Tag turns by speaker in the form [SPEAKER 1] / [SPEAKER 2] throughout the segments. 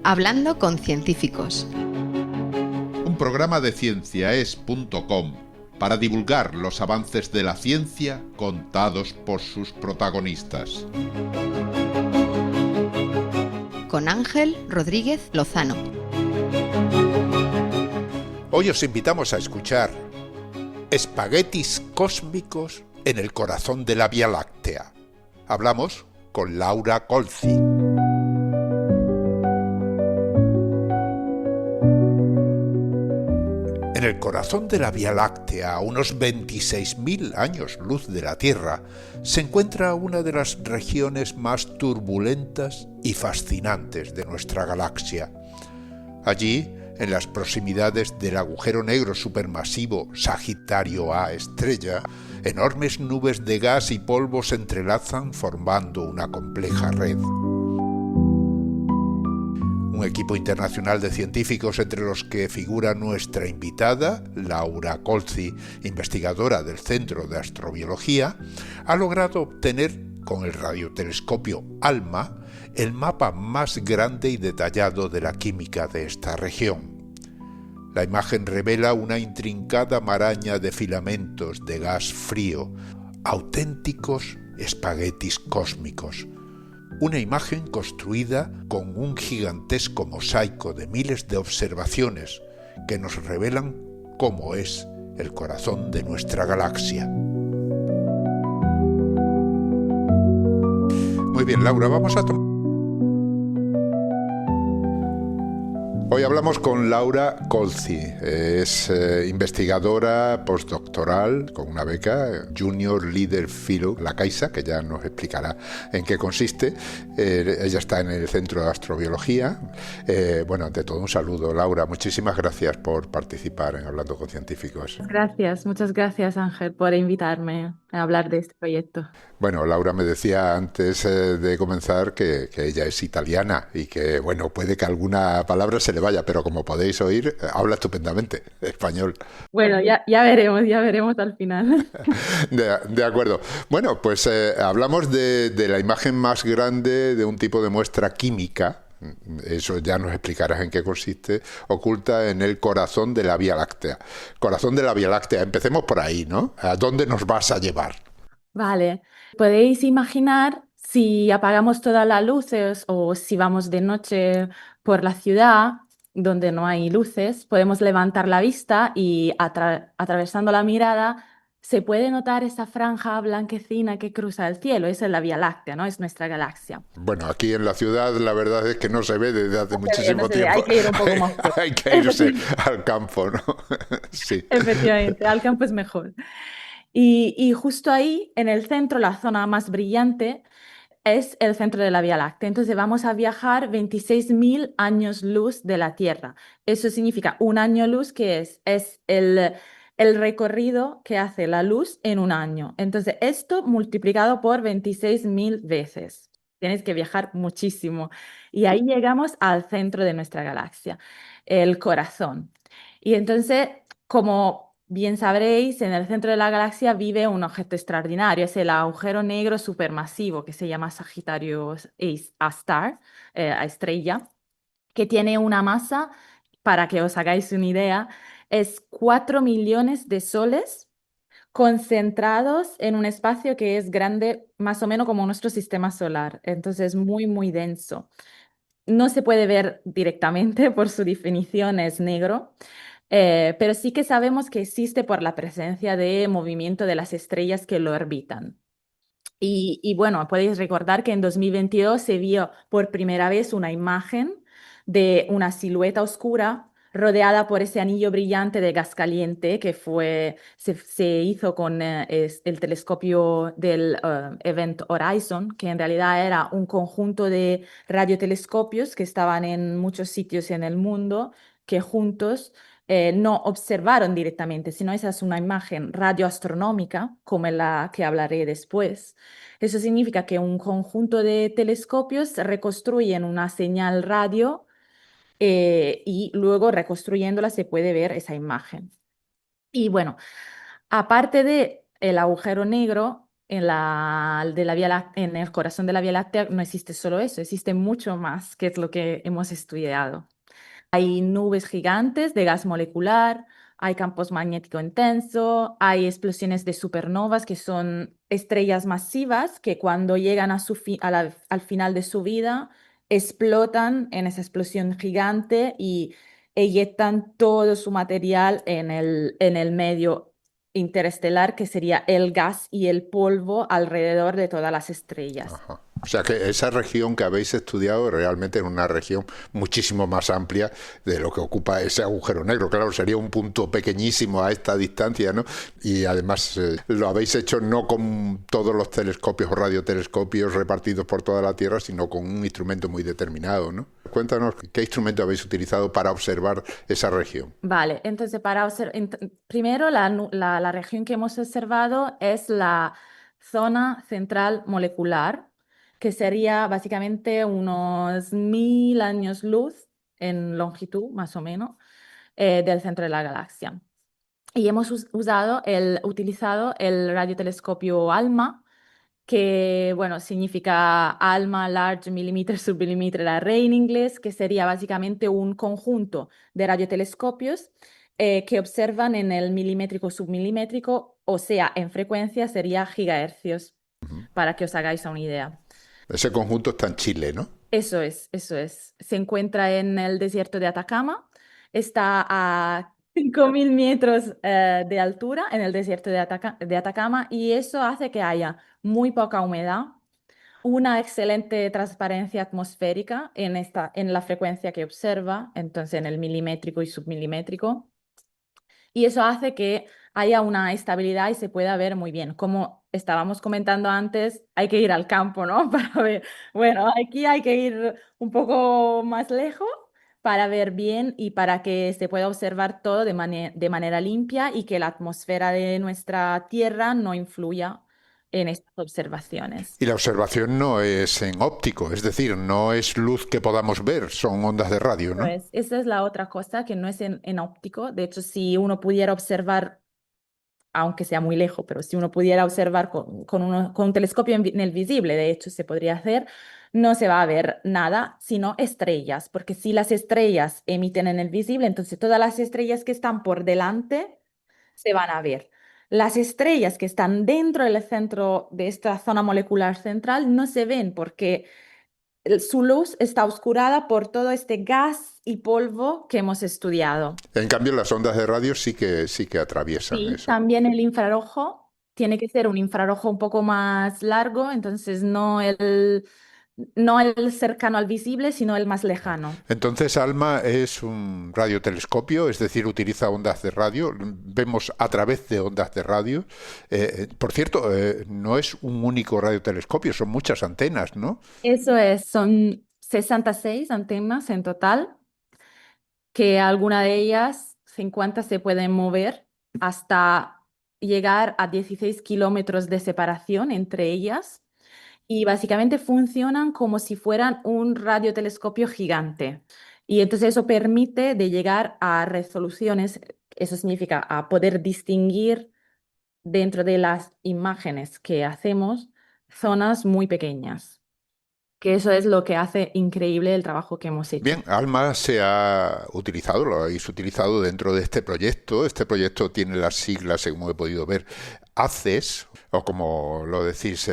[SPEAKER 1] Hablando con científicos.
[SPEAKER 2] Un programa de cienciaes.com para divulgar los avances de la ciencia contados por sus protagonistas.
[SPEAKER 1] Con Ángel Rodríguez Lozano.
[SPEAKER 3] Hoy os invitamos a escuchar Espaguetis cósmicos en el corazón de la Vía Láctea. Hablamos con Laura Colzi. En el corazón de la Vía Láctea, a unos 26.000 años luz de la Tierra, se encuentra una de las regiones más turbulentas y fascinantes de nuestra galaxia. Allí, en las proximidades del agujero negro supermasivo Sagitario A estrella, enormes nubes de gas y polvo se entrelazan formando una compleja red. Un equipo internacional de científicos, entre los que figura nuestra invitada, Laura Colzi, investigadora del Centro de Astrobiología, ha logrado obtener, con el radiotelescopio ALMA, el mapa más grande y detallado de la química de esta región. La imagen revela una intrincada maraña de filamentos de gas frío, auténticos espaguetis cósmicos. Una imagen construida con un gigantesco mosaico de miles de observaciones que nos revelan cómo es el corazón de nuestra galaxia. Muy bien, Laura, vamos a tomar. Hoy hablamos con Laura Colzi, es investigadora postdoctoral con una beca, Junior Leader Fellow, la Caixa, que ya nos explicará en qué consiste. Ella está en el Centro de Astrobiología. Bueno, ante todo un saludo, Laura. Muchísimas gracias por participar en Hablando con Científicos.
[SPEAKER 4] Muchas gracias Ángel por invitarme a hablar de este proyecto.
[SPEAKER 3] Bueno, Laura me decía antes de comenzar que ella es italiana y que, bueno, puede que alguna palabra se le vaya, pero como podéis oír, habla estupendamente español.
[SPEAKER 4] Bueno, ya veremos al final.
[SPEAKER 3] De acuerdo. Bueno, pues hablamos de la imagen más grande de un tipo de muestra química, eso ya nos explicarás en qué consiste, oculta en el corazón de la Vía Láctea. Corazón de la Vía Láctea, empecemos por ahí, ¿no? ¿A dónde nos vas a llevar?
[SPEAKER 4] Vale, podéis imaginar si apagamos todas las luces o si vamos de noche por la ciudad donde no hay luces, podemos levantar la vista y atravesando la mirada se puede notar esa franja blanquecina que cruza el cielo. Esa es la Vía Láctea, ¿no? Es nuestra galaxia.
[SPEAKER 3] Bueno, aquí en la ciudad la verdad es que no se ve desde hace muchísimo tiempo.
[SPEAKER 4] Hay que ir un poco más.
[SPEAKER 3] Hay que irse al campo, ¿no? Sí.
[SPEAKER 4] Efectivamente, al campo es mejor. Y justo ahí, en el centro, la zona más brillante, es el centro de la Vía Láctea. Entonces vamos a viajar 26.000 años luz de la Tierra. Eso significa un año luz, que es el recorrido que hace la luz en un año. Entonces esto multiplicado por 26.000 veces. Tienes que viajar muchísimo. Y ahí llegamos al centro de nuestra galaxia, el corazón. Y entonces, como bien sabréis, en el centro de la galaxia vive un objeto extraordinario, es el agujero negro supermasivo que se llama Sagitario A-Star, a estrella, que tiene una masa, para que os hagáis una idea, es 4 millones de soles concentrados en un espacio que es grande más o menos como nuestro sistema solar, entonces muy, muy denso. No se puede ver directamente por su definición, es negro. Pero sí que sabemos que existe por la presencia de movimiento de las estrellas que lo orbitan. Y bueno, podéis recordar que en 2022 se vio por primera vez una imagen de una silueta oscura rodeada por ese anillo brillante de gas caliente que se hizo con el telescopio del Event Horizon, que en realidad era un conjunto de radiotelescopios que estaban en muchos sitios en el mundo, que juntos no observaron directamente, sino esa es una imagen radioastronómica, como la que hablaré después. Eso significa que un conjunto de telescopios reconstruyen una señal radio y luego reconstruyéndola se puede ver esa imagen. Y bueno, aparte de el agujero negro, En el corazón de la Vía Láctea no existe solo eso, existe mucho más, que es lo que hemos estudiado. Hay nubes gigantes de gas molecular, hay campos magnéticos intensos, hay explosiones de supernovas, que son estrellas masivas que cuando llegan al final de su vida explotan en esa explosión gigante y eyectan todo su material en el medio interestelar, que sería el gas y el polvo alrededor de todas las estrellas.
[SPEAKER 3] Ajá. O sea que esa región que habéis estudiado realmente es una región muchísimo más amplia de lo que ocupa ese agujero negro. Claro, sería un punto pequeñísimo a esta distancia, ¿no? Y además lo habéis hecho no con todos los telescopios o radiotelescopios repartidos por toda la Tierra, sino con un instrumento muy determinado, ¿no? Cuéntanos qué instrumento habéis utilizado para observar esa región.
[SPEAKER 4] Vale, entonces primero la región que hemos observado es la zona central molecular, que sería básicamente unos 1000 años luz en longitud, más o menos, del centro de la galaxia. Y hemos utilizado el radiotelescopio ALMA, que, bueno, significa ALMA, Large Millimeter Submillimeter Array en inglés, que sería básicamente un conjunto de radiotelescopios que observan en el milimétrico submilimétrico, o sea, en frecuencia sería gigahercios, para que os hagáis una idea.
[SPEAKER 3] Ese conjunto está en Chile, ¿no?
[SPEAKER 4] Eso es, eso es. Se encuentra en el desierto de Atacama, está a 5000 metros de altura en el desierto de Atacama, y eso hace que haya muy poca humedad, una excelente transparencia atmosférica en la frecuencia que observa, entonces en el milimétrico y submilimétrico. Y eso hace que haya una estabilidad y se pueda ver muy bien. Como estábamos comentando antes, hay que ir al campo, ¿no? Para ver, bueno, aquí hay que ir un poco más lejos para ver bien y para que se pueda observar todo de manera limpia y que la atmósfera de nuestra Tierra no influya en estas observaciones.
[SPEAKER 3] Y la observación no es en óptico, es decir, no es luz que podamos ver, son ondas de radio, ¿no?
[SPEAKER 4] Pues esa es la otra cosa, que no es en óptico. De hecho, si uno pudiera observar, aunque sea muy lejos, pero si uno pudiera observar con un telescopio en el visible, de hecho se podría hacer, no se va a ver nada, sino estrellas, porque si las estrellas emiten en el visible, entonces todas las estrellas que están por delante se van a ver. Las estrellas que están dentro del centro de esta zona molecular central no se ven porque su luz está oscurada por todo este gas y polvo que hemos estudiado.
[SPEAKER 3] En cambio, las ondas de radio sí que atraviesan
[SPEAKER 4] Sí,
[SPEAKER 3] eso.
[SPEAKER 4] también el infrarrojo tiene que ser un infrarrojo un poco más largo, entonces no el cercano al visible, sino el más lejano.
[SPEAKER 3] Entonces, ALMA es un radiotelescopio, es decir, utiliza ondas de radio. Vemos a través de ondas de radio. Por cierto, no es un único radiotelescopio, son muchas antenas, ¿no?
[SPEAKER 4] Eso es, son 66 antenas en total, que alguna de ellas, 50, se pueden mover hasta llegar a 16 kilómetros de separación entre ellas, y básicamente funcionan como si fueran un radiotelescopio gigante. Y entonces eso permite de llegar a resoluciones, eso significa a poder distinguir dentro de las imágenes que hacemos zonas muy pequeñas, que eso es lo que hace increíble el trabajo que hemos hecho.
[SPEAKER 3] Bien, ALMA se ha utilizado, lo habéis utilizado dentro de este proyecto. Este proyecto tiene las siglas, según he podido ver, ACES, o como lo decís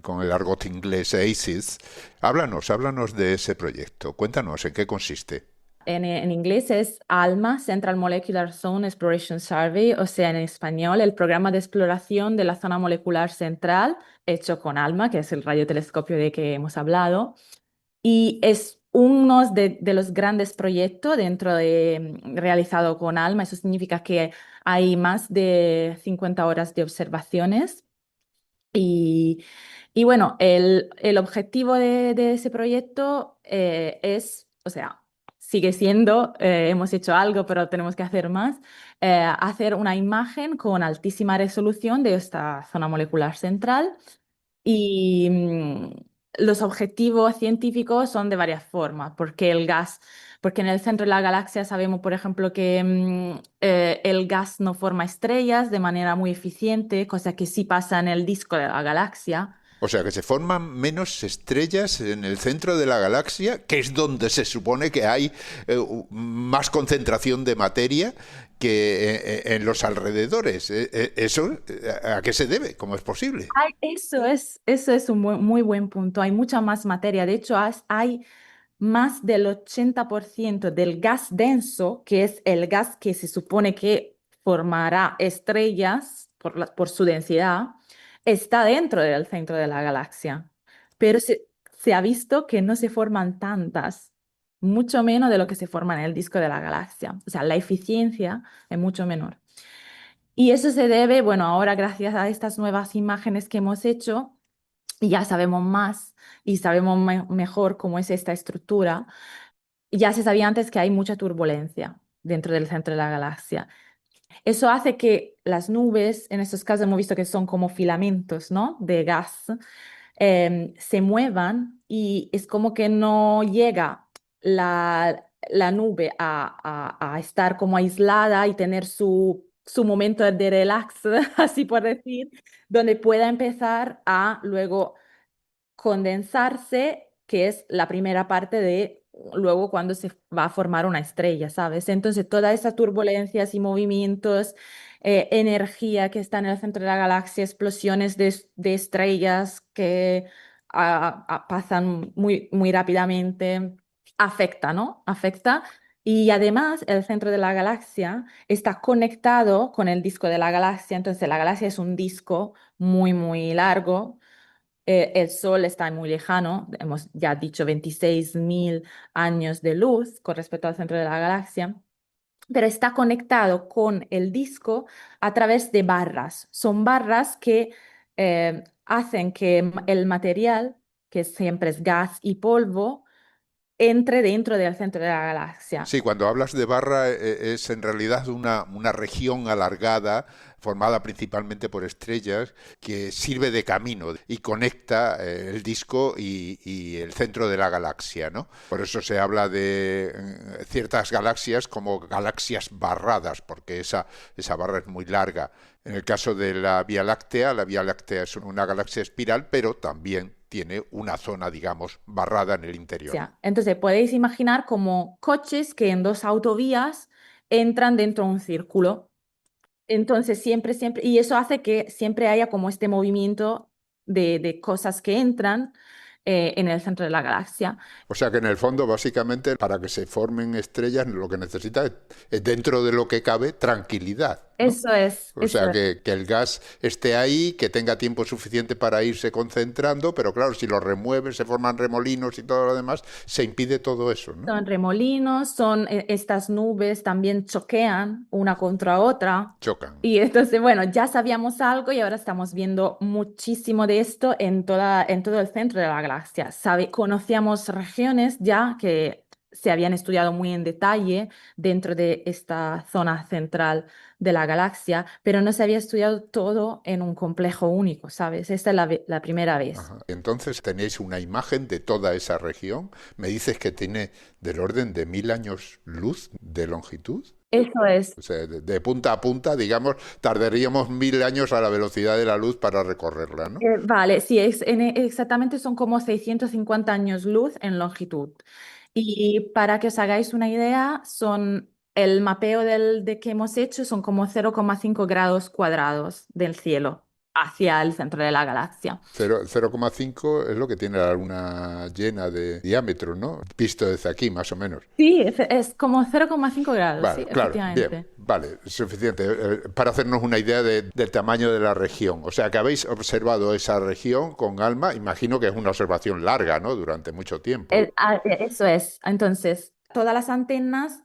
[SPEAKER 3] con el argot inglés, ACES. Háblanos de ese proyecto. Cuéntanos en qué consiste.
[SPEAKER 4] En inglés es ALMA, Central Molecular Zone Exploration Survey, o sea, en español, el programa de exploración de la zona molecular central, hecho con ALMA, que es el radiotelescopio de que hemos hablado. Y es uno de los grandes proyectos realizado con ALMA. Eso significa que hay más de 50 horas de observaciones. Y, y bueno, el objetivo de ese proyecto o sea, sigue siendo, hemos hecho algo, pero tenemos que hacer más, hacer una imagen con altísima resolución de esta zona molecular central. Y los objetivos científicos son de varias formas, porque en el centro de la galaxia sabemos, por ejemplo, que el gas no forma estrellas de manera muy eficiente, cosa que sí pasa en el disco de la galaxia.
[SPEAKER 3] O sea que se forman menos estrellas en el centro de la galaxia, que es donde se supone que hay más concentración de materia que en los alrededores. ¿Eso a qué se debe? ¿Cómo es posible?
[SPEAKER 4] Eso es un muy buen punto. Hay mucha más materia. De hecho, hay más del 80% del gas denso, que es el gas que se supone que formará estrellas por su densidad, está dentro del centro de la galaxia. Pero se ha visto que no se forman tantas, mucho menos de lo que se forma en el disco de la galaxia. O sea, la eficiencia es mucho menor. Y eso se debe, bueno, ahora gracias a estas nuevas imágenes que hemos hecho, ya sabemos más y sabemos mejor cómo es esta estructura. Ya se sabía antes que hay mucha turbulencia dentro del centro de la galaxia. Eso hace que las nubes, en estos casos hemos visto que son como filamentos, ¿no? De gas, se muevan y es como que no llega la nube a estar como aislada y tener su momento de relax, así por decir, donde pueda empezar a luego condensarse, que es la primera parte de luego cuando se va a formar una estrella, ¿sabes? Entonces, todas esas turbulencias y movimientos, energía que está en el centro de la galaxia, explosiones de estrellas que pasan muy rápidamente, afecta, ¿no? Afecta. Y además, el centro de la galaxia está conectado con el disco de la galaxia. Entonces, la galaxia es un disco muy largo. El Sol está muy lejano, hemos ya dicho 26.000 años de luz con respecto al centro de la galaxia, pero está conectado con el disco a través de barras. Son barras que hacen que el material, que siempre es gas y polvo, entre dentro del centro de la galaxia.
[SPEAKER 3] Sí, cuando hablas de barra es en realidad una región alargada formada principalmente por estrellas que sirve de camino y conecta el disco y el centro de la galaxia, ¿no? Por eso se habla de ciertas galaxias como galaxias barradas, porque esa barra es muy larga. En el caso de la Vía Láctea es una galaxia espiral, pero también tiene una zona, digamos, barrada en el interior.
[SPEAKER 4] Entonces, podéis imaginar como coches que en dos autovías entran dentro de un círculo. Entonces, siempre, y eso hace que siempre haya como este movimiento de cosas que entran en el centro de la galaxia.
[SPEAKER 3] O sea que en el fondo, básicamente, para que se formen estrellas, lo que necesita es dentro de lo que cabe, tranquilidad, ¿no?
[SPEAKER 4] Eso es,
[SPEAKER 3] O
[SPEAKER 4] eso
[SPEAKER 3] sea,
[SPEAKER 4] es.
[SPEAKER 3] que el gas esté ahí, que tenga tiempo suficiente para irse concentrando, pero claro, si lo remueves, se forman remolinos y todo lo demás, se impide todo eso, ¿no?
[SPEAKER 4] Son remolinos, estas nubes también choquean una contra otra.
[SPEAKER 3] Chocan.
[SPEAKER 4] Y entonces, bueno, ya sabíamos algo y ahora estamos viendo muchísimo de esto en todo el centro de la galaxia. Conocíamos regiones ya que se habían estudiado muy en detalle dentro de esta zona central de la galaxia, pero no se había estudiado todo en un complejo único, ¿sabes? Esta es la primera vez.
[SPEAKER 3] Ajá. Entonces tenéis una imagen de toda esa región. Me dices que tiene del orden de 1000 años luz de longitud.
[SPEAKER 4] Eso es.
[SPEAKER 3] O sea, de punta a punta, digamos, tardaríamos 1000 años a la velocidad de la luz para recorrerla, ¿no?
[SPEAKER 4] Vale, sí, exactamente son como 650 años luz en longitud. Y para que os hagáis una idea, el mapeo de que hemos hecho son como 0,5 grados cuadrados del cielo hacia el centro de la galaxia.
[SPEAKER 3] 0,5 es lo que tiene la luna llena de diámetro, ¿no? Visto desde aquí, más o menos.
[SPEAKER 4] Sí, es como 0,5 grados, sí,
[SPEAKER 3] Vale, claro, bien,
[SPEAKER 4] efectivamente.
[SPEAKER 3] vale, suficiente para hacernos una idea del tamaño de la región. O sea, que habéis observado esa región con calma, imagino que es una observación larga, ¿no? Durante mucho tiempo.
[SPEAKER 4] Eso es. Entonces, todas las antenas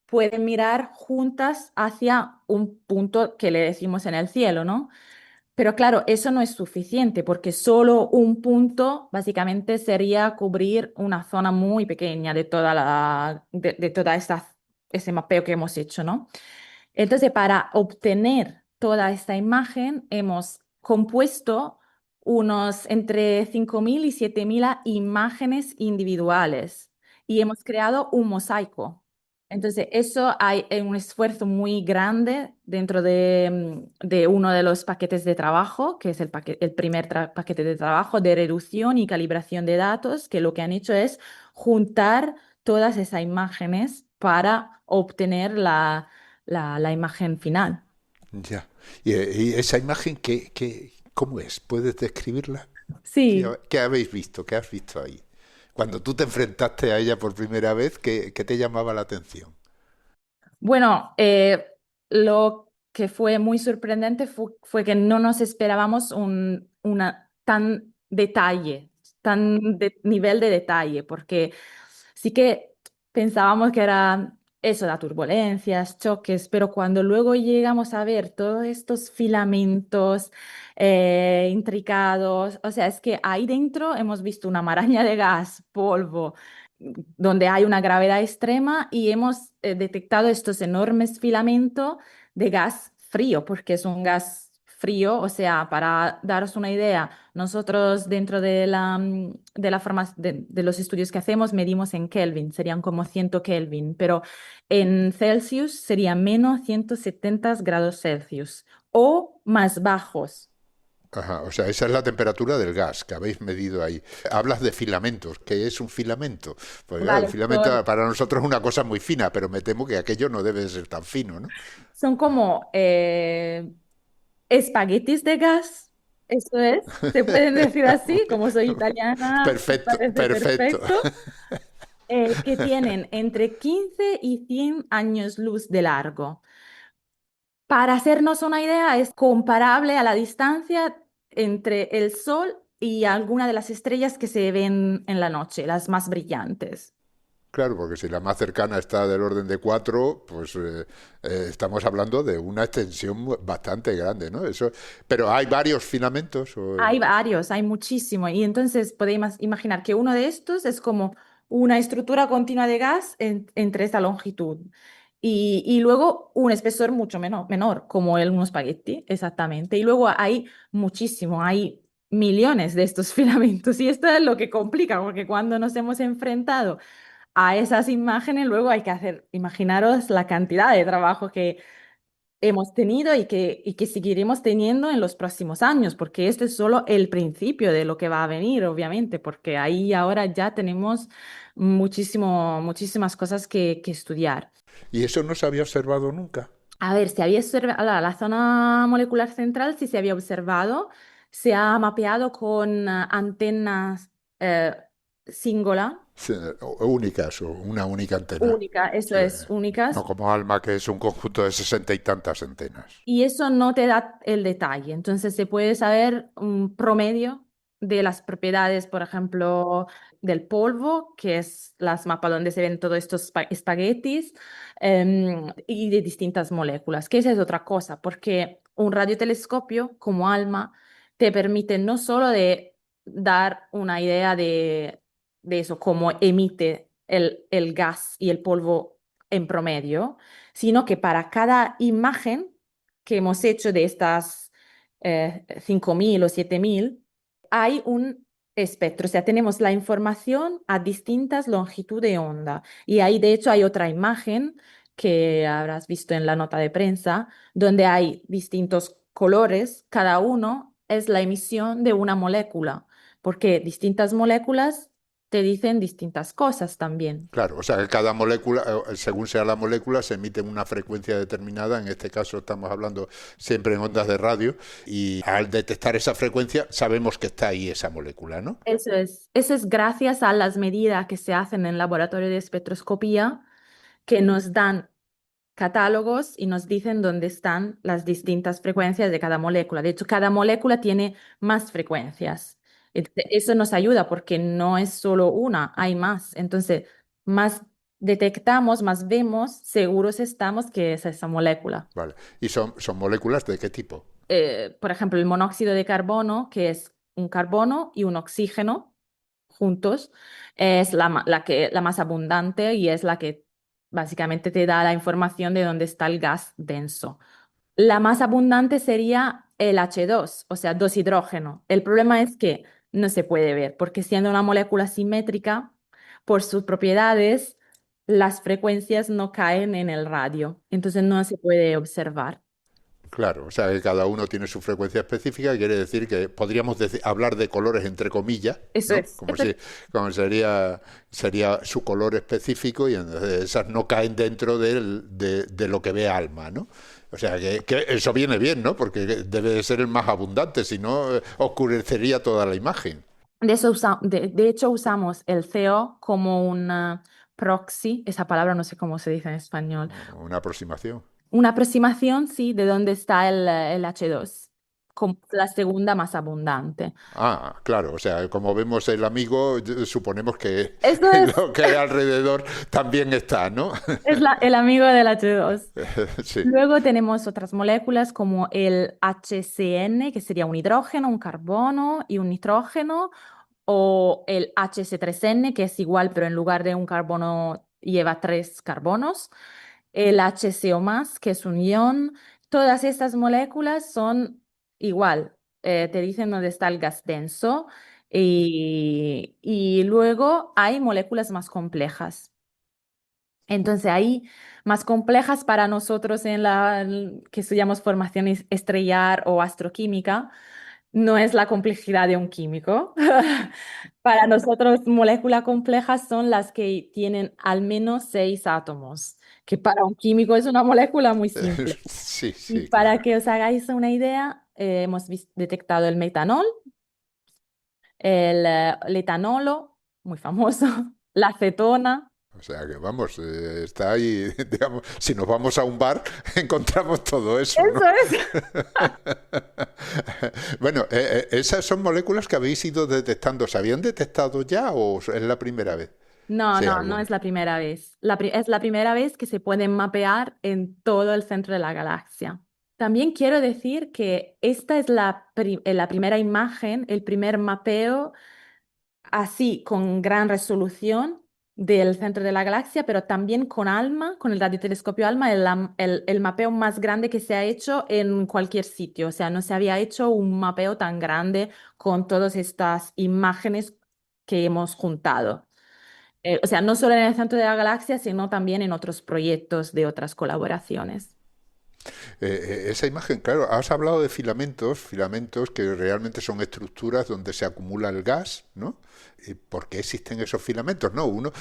[SPEAKER 4] pueden mirar juntas hacia un punto que le decimos en el cielo, ¿no? Pero claro, eso no es suficiente porque solo un punto básicamente sería cubrir una zona muy pequeña de toda ese mapeo que hemos hecho, ¿no? Entonces, para obtener toda esta imagen, hemos compuesto unos entre 5.000 y 7.000 imágenes individuales y hemos creado un mosaico. Entonces, eso hay un esfuerzo muy grande dentro de uno de los paquetes de trabajo, que es el primer paquete de trabajo de reducción y calibración de datos, que lo que han hecho es juntar todas esas imágenes para obtener la imagen final.
[SPEAKER 3] Ya. Y esa imagen, cómo es? ¿Puedes describirla?
[SPEAKER 4] Sí.
[SPEAKER 3] ¿Qué habéis visto? ¿Qué has visto ahí? Cuando tú te enfrentaste a ella por primera vez, ¿qué te llamaba la atención?
[SPEAKER 4] Bueno, lo que fue muy sorprendente fue que no nos esperábamos una tan detalle, tan nivel de detalle, porque sí que pensábamos que era eso, las turbulencias, choques, pero cuando luego llegamos a ver todos estos filamentos intricados, o sea, es que ahí dentro hemos visto una maraña de gas, polvo, donde hay una gravedad extrema y hemos detectado estos enormes filamentos de gas frío, porque es un gas frío, o sea, para daros una idea, nosotros dentro de los estudios que hacemos medimos en Kelvin, serían como 100 Kelvin, pero en Celsius sería menos 170 grados Celsius o más bajos.
[SPEAKER 3] Ajá, o sea, esa es la temperatura del gas que habéis medido ahí. Hablas de filamentos. ¿Qué es un filamento? Pues claro, un
[SPEAKER 4] Vale,
[SPEAKER 3] filamento para nosotros es una cosa muy fina, pero me temo que aquello no debe de ser tan fino, ¿no?
[SPEAKER 4] son como espaguetis de gas, eso es, se pueden decir así, como soy italiana, me
[SPEAKER 3] Perfecto,
[SPEAKER 4] parece
[SPEAKER 3] perfecto.
[SPEAKER 4] perfecto, que tienen entre 15 y 100 años luz de largo. Para hacernos una idea, es comparable a la distancia entre el Sol y alguna de las estrellas que se ven en la noche, las más brillantes.
[SPEAKER 3] Claro, porque si la más cercana está del orden de 4, pues estamos hablando de una extensión bastante grande, ¿no? Eso, pero hay varios filamentos.
[SPEAKER 4] Hay varios, hay muchísimo. Y entonces podemos imaginar que uno de estos es como una estructura continua de gas entre esa longitud. Y luego un espesor mucho menor, como un espagueti, exactamente. Y luego hay muchísimo, hay millones de estos filamentos. Y esto es lo que complica, porque cuando nos hemos enfrentado a esas imágenes, luego hay que hacer, imaginaros la cantidad de trabajo que hemos tenido y que seguiremos teniendo en los próximos años, porque este es solo el principio de lo que va a venir, obviamente, porque ahí ahora ya tenemos muchísimas cosas que estudiar.
[SPEAKER 3] Y eso no se había observado nunca.
[SPEAKER 4] A ver, se había observado la zona molecular central, sí se había observado, se ha mapeado con antenas eh, singular,
[SPEAKER 3] Sí, únicas o una única antena.
[SPEAKER 4] única, eso
[SPEAKER 3] Sí.
[SPEAKER 4] es,
[SPEAKER 3] No
[SPEAKER 4] únicas.
[SPEAKER 3] como ALMA, que es un conjunto de 60 y tantas antenas.
[SPEAKER 4] Y eso no te da el detalle. Entonces se puede saber un promedio de las propiedades, por ejemplo, del polvo, que es las mapas donde se ven todos estos espaguetis, y de distintas moléculas, que esa es otra cosa, porque un radiotelescopio como ALMA te permite no solo de dar una idea de eso, cómo emite el gas y el polvo en promedio, sino que para cada imagen que hemos hecho de estas 5.000 o 7.000 hay un espectro, o sea, tenemos la información a distintas longitudes de onda. Y ahí, de hecho, hay otra imagen que habrás visto en la nota de prensa, donde hay distintos colores, cada uno es la emisión de una molécula, porque distintas moléculas te dicen distintas cosas también.
[SPEAKER 3] Claro, o sea que cada molécula, según sea la molécula, se emite en una frecuencia determinada. En este caso estamos hablando siempre en ondas de radio. Y al detectar esa frecuencia sabemos que está ahí esa molécula, ¿no?
[SPEAKER 4] Eso es gracias a las medidas que se hacen en el laboratorio de espectroscopía, que nos dan catálogos y nos dicen dónde están las distintas frecuencias de cada molécula. De hecho, cada molécula tiene más frecuencias. Entonces, eso nos ayuda porque no es solo una, hay más. Entonces, más detectamos, más vemos, seguros estamos que es esa molécula.
[SPEAKER 3] Vale. ¿Y son moléculas de qué tipo?
[SPEAKER 4] Por ejemplo, el monóxido de carbono, que es un carbono y un oxígeno juntos, es la más abundante y es la que básicamente te da la información de dónde está el gas denso. La más abundante sería el H2, o sea, 2 hidrógeno. El problema es que no se puede ver, porque siendo una molécula simétrica, por sus propiedades, las frecuencias no caen en el radio, entonces no se puede observar.
[SPEAKER 3] Claro, o sea que cada uno tiene su frecuencia específica, quiere decir que podríamos hablar de colores entre comillas,
[SPEAKER 4] Eso
[SPEAKER 3] ¿no?
[SPEAKER 4] es.
[SPEAKER 3] Como sería su color específico y entonces esas no caen dentro de lo que ve Alma, ¿no? O sea que eso viene bien, ¿no? Porque debe de ser el más abundante, si no oscurecería toda la imagen.
[SPEAKER 4] De hecho, usamos el CO como un proxy, esa palabra no sé cómo se dice en español.
[SPEAKER 3] Una aproximación.
[SPEAKER 4] Una aproximación, sí, de dónde está el H2, como la segunda más abundante.
[SPEAKER 3] Ah, claro, o sea, como vemos el amigo, suponemos que
[SPEAKER 4] Eso es,
[SPEAKER 3] lo que hay alrededor también está, ¿no?
[SPEAKER 4] el amigo del H2.
[SPEAKER 3] Sí.
[SPEAKER 4] Luego tenemos otras moléculas como el HCN, que sería un hidrógeno, un carbono y un nitrógeno, o el HC3N, que es igual, pero en lugar de un carbono lleva 3 carbonos. El HCO+, que es un ion. Todas estas moléculas son igual, te dicen dónde está el gas denso. Y luego hay moléculas más complejas. Entonces, ahí más complejas para nosotros que estudiamos formación estrellar o astroquímica, no es la complejidad de un químico. Para nosotros, moléculas complejas son las que tienen al menos 6 átomos, que para un químico es una molécula muy simple.
[SPEAKER 3] Sí,
[SPEAKER 4] Y
[SPEAKER 3] sí,
[SPEAKER 4] para
[SPEAKER 3] claro.
[SPEAKER 4] que os hagáis una idea, hemos detectado el metanol, el etanolo, muy famoso, la acetona.
[SPEAKER 3] O sea que vamos, está ahí, digamos, si nos vamos a un bar, encontramos todo eso,
[SPEAKER 4] Eso
[SPEAKER 3] ¿no?
[SPEAKER 4] es.
[SPEAKER 3] Bueno, esas son moléculas que habéis ido detectando. ¿Se habían detectado ya o es la primera vez?
[SPEAKER 4] No,
[SPEAKER 3] Sí,
[SPEAKER 4] no, no
[SPEAKER 3] alguna.
[SPEAKER 4] es la primera vez. Es la primera vez que se pueden mapear en todo el centro de la galaxia. También quiero decir que esta es la primera imagen, el primer mapeo así con gran resolución del centro de la galaxia, pero también con ALMA, con el radiotelescopio ALMA, el mapeo más grande que se ha hecho en cualquier sitio. O sea, no se había hecho un mapeo tan grande con todas estas imágenes que hemos juntado. O sea, no solo en el centro de la galaxia, sino también en otros proyectos de otras colaboraciones.
[SPEAKER 3] Esa imagen, claro, has hablado de filamentos que realmente son estructuras donde se acumula el gas, ¿no? ¿Y por qué existen esos filamentos? No, uno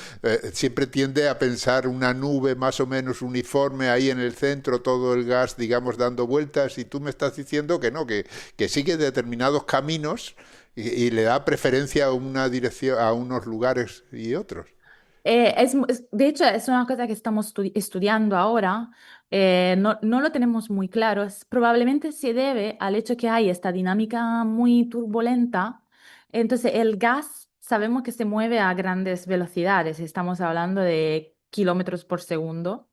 [SPEAKER 3] siempre tiende a pensar una nube más o menos uniforme ahí en el centro, todo el gas, digamos, dando vueltas, y tú me estás diciendo que no, que sigue determinados caminos y le da preferencia a una dirección, a unos lugares y otros.
[SPEAKER 4] De hecho, es una cosa que estamos estudiando ahora. No lo tenemos muy claro. Probablemente se debe al hecho que hay esta dinámica muy turbulenta. Entonces, el gas sabemos que se mueve a grandes velocidades. Estamos hablando de kilómetros por segundo.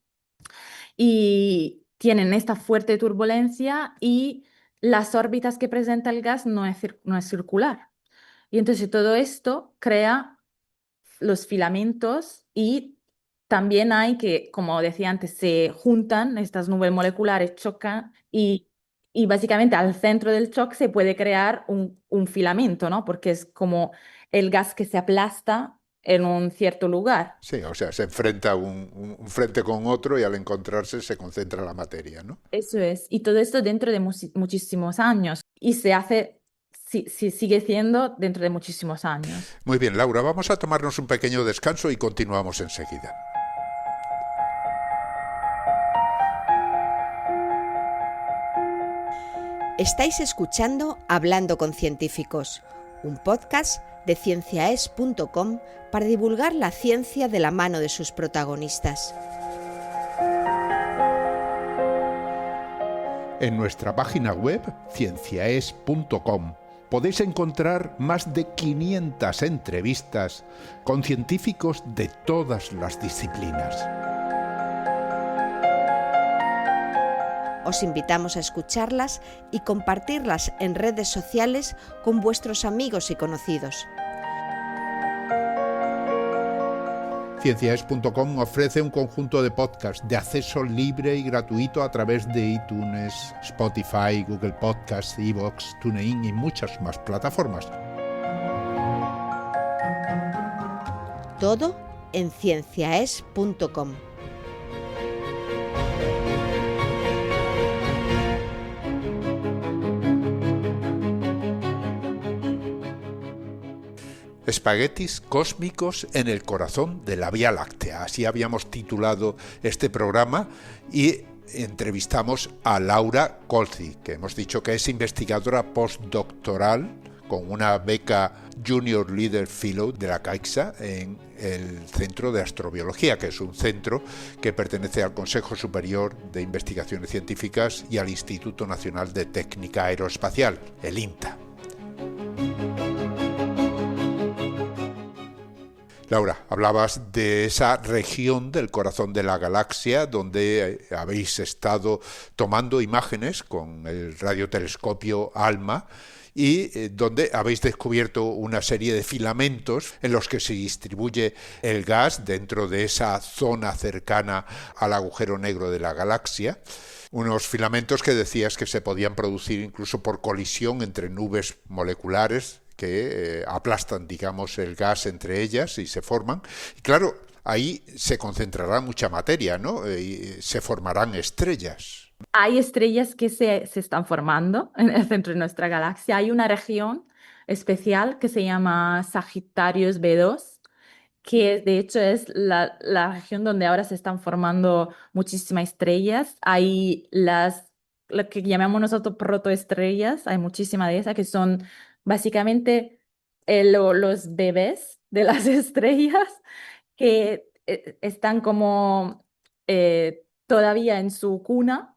[SPEAKER 4] Y tienen esta fuerte turbulencia y las órbitas que presenta el gas no es circular. Y entonces todo esto crea los filamentos y también hay que, como decía antes, se juntan, estas nubes moleculares chocan y básicamente al centro del choque se puede crear un filamento, ¿no? Porque es como el gas que se aplasta en un cierto lugar.
[SPEAKER 3] Sí, o sea, se enfrenta un frente con otro y al encontrarse se concentra la materia, ¿no?
[SPEAKER 4] Eso es. Y todo esto dentro de muchísimos años. Y se hace, sigue siendo dentro de muchísimos años.
[SPEAKER 3] Muy bien, Laura, vamos a tomarnos un pequeño descanso y continuamos enseguida.
[SPEAKER 1] Estáis escuchando Hablando con Científicos, un podcast de cienciaes.com para divulgar la ciencia de la mano de sus protagonistas.
[SPEAKER 2] En nuestra página web, cienciaes.com, podéis encontrar más de 500 entrevistas con científicos de todas las disciplinas.
[SPEAKER 1] Os invitamos a escucharlas y compartirlas en redes sociales con vuestros amigos y conocidos.
[SPEAKER 2] Cienciaes.com ofrece un conjunto de podcasts de acceso libre y gratuito a través de iTunes, Spotify, Google Podcasts, iVoox, TuneIn y muchas más plataformas.
[SPEAKER 1] Todo en cienciaes.com.
[SPEAKER 3] Espaguetis cósmicos en el corazón de la Vía Láctea. Así habíamos titulado este programa y entrevistamos a Laura Colzi, que hemos dicho que es investigadora postdoctoral con una beca Junior Leader Fellow de la Caixa en el Centro de Astrobiología, que es un centro que pertenece al Consejo Superior de Investigaciones Científicas y al Instituto Nacional de Técnica Aeroespacial, el INTA. Laura, hablabas de esa región del corazón de la galaxia donde habéis estado tomando imágenes con el radiotelescopio ALMA y donde habéis descubierto una serie de filamentos en los que se distribuye el gas dentro de esa zona cercana al agujero negro de la galaxia. Unos filamentos que decías que se podían producir incluso por colisión entre nubes moleculares que aplastan, digamos, el gas entre ellas y se forman. Y claro, ahí se concentrará mucha materia, ¿no? Y se formarán estrellas.
[SPEAKER 4] Hay estrellas que se están formando en el centro de nuestra galaxia. Hay una región especial que se llama Sagittarius B2, que de hecho es la región donde ahora se están formando muchísimas estrellas. Hay lo que llamamos nosotros protoestrellas, hay muchísimas de esas que son básicamente los bebés de las estrellas que están como todavía en su cuna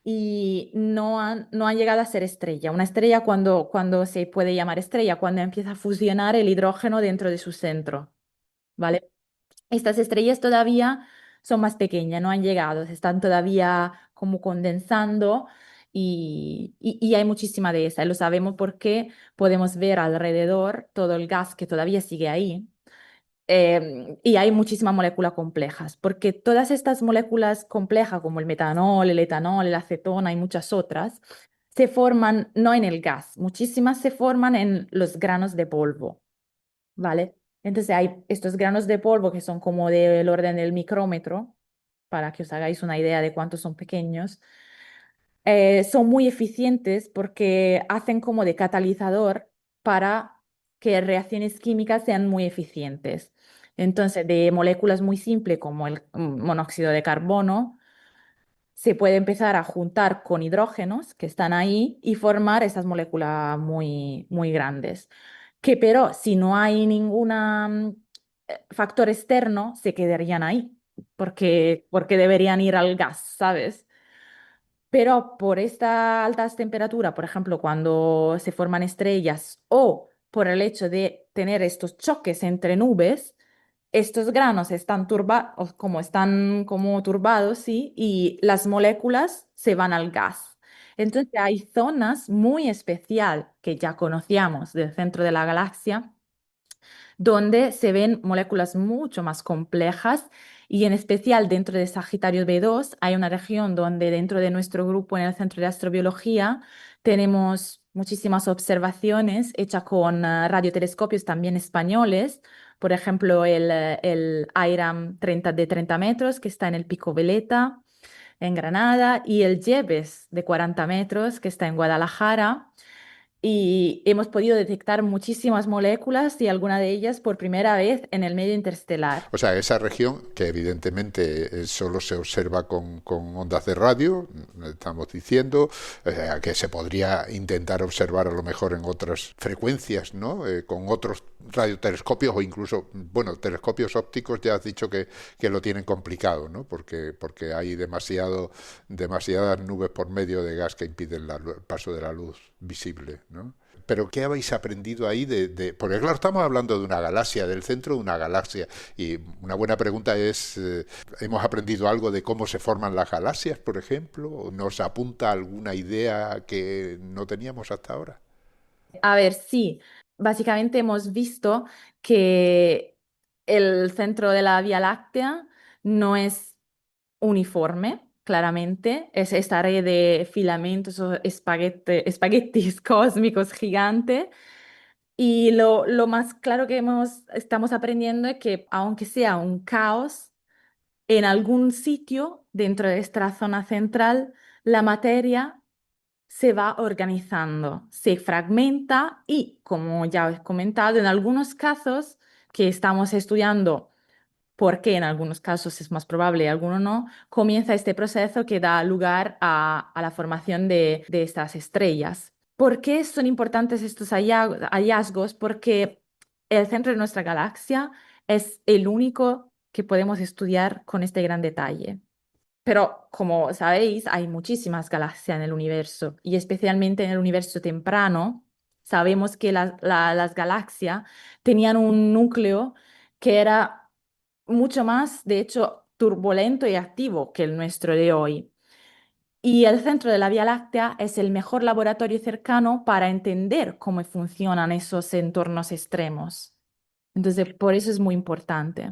[SPEAKER 4] y no han llegado a ser estrella. Una estrella cuando se puede llamar estrella, cuando empieza a fusionar el hidrógeno dentro de su centro, ¿vale? Estas estrellas todavía son más pequeñas, no han llegado, se están todavía como condensando y hay muchísima de esa. Lo sabemos porque podemos ver alrededor todo el gas que todavía sigue ahí. Y hay muchísimas moléculas complejas, porque todas estas moléculas complejas, como el metanol, el etanol, el acetona y muchas otras, se forman no en el gas, muchísimas se forman en los granos de polvo, ¿vale? Entonces hay estos granos de polvo que son como del orden del micrómetro, para que os hagáis una idea de cuántos son pequeños. Son muy eficientes porque hacen como de catalizador para que reacciones químicas sean muy eficientes. Entonces, de moléculas muy simples como el monóxido de carbono, se puede empezar a juntar con hidrógenos que están ahí y formar esas moléculas muy, muy grandes. Que pero si no hay ningún factor externo, se quedarían ahí, porque deberían ir al gas, ¿sabes? Pero por estas altas temperaturas, por ejemplo, cuando se forman estrellas o por el hecho de tener estos choques entre nubes, estos granos están como turbados, ¿sí? Y las moléculas se van al gas. Entonces hay zonas muy especial que ya conocíamos del centro de la galaxia donde se ven moléculas mucho más complejas y en especial dentro de Sagitario B2 hay una región donde dentro de nuestro grupo en el Centro de Astrobiología tenemos muchísimas observaciones hechas con radiotelescopios también españoles, por ejemplo el IRAM 30 de 30 metros que está en el Pico Veleta en Granada y el JEBES de 40 metros que está en Guadalajara y hemos podido detectar muchísimas moléculas y alguna de ellas por primera vez en el medio interestelar.
[SPEAKER 3] O sea, esa región que evidentemente solo se observa con ondas de radio, estamos diciendo, que se podría intentar observar a lo mejor en otras frecuencias, ¿no? Con otros radiotelescopios o incluso, bueno, telescopios ópticos ya has dicho que lo tienen complicado, ¿no? Porque hay demasiadas nubes por medio de gas que impiden el paso de la luz visible, ¿no? Pero ¿qué habéis aprendido ahí porque claro, estamos hablando de una galaxia, del centro de una galaxia, y una buena pregunta es, ¿hemos aprendido algo de cómo se forman las galaxias, por ejemplo? ¿Nos apunta alguna idea que no teníamos hasta ahora?
[SPEAKER 4] A ver, sí, básicamente hemos visto que el centro de la Vía Láctea no es uniforme, claramente. Es esta red de filamentos o espaguetis cósmicos gigante. Y lo más claro que estamos aprendiendo es que aunque sea un caos, en algún sitio dentro de esta zona central, la materia se va organizando, se fragmenta y, como ya os he comentado, en algunos casos que estamos estudiando, porque en algunos casos es más probable y algunos no, comienza este proceso que da lugar a la formación de estas estrellas. ¿Por qué son importantes estos hallazgos? Porque el centro de nuestra galaxia es el único que podemos estudiar con este gran detalle. Pero como sabéis, hay muchísimas galaxias en el universo y especialmente en el universo temprano, sabemos que las galaxias tenían un núcleo que era mucho más, de hecho, turbulento y activo que el nuestro de hoy. Y el centro de la Vía Láctea es el mejor laboratorio cercano para entender cómo funcionan esos entornos extremos. Entonces, por eso es muy importante.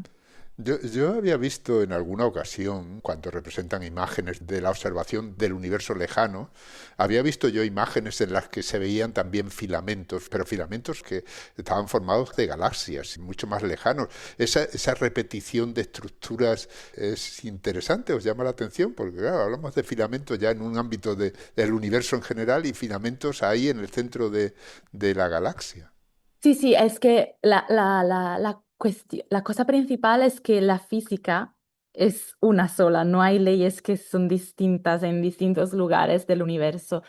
[SPEAKER 3] Yo había visto en alguna ocasión, cuando representan imágenes de la observación del universo lejano, había visto yo imágenes en las que se veían también filamentos, pero filamentos que estaban formados de galaxias, mucho más lejanos. Esa repetición de estructuras es interesante, os llama la atención, porque claro, hablamos de filamentos ya en un ámbito del universo en general y filamentos ahí en el centro de la galaxia.
[SPEAKER 4] Sí, sí, es que la cosa principal es que la física es una sola, no hay leyes que son distintas en distintos lugares del universo.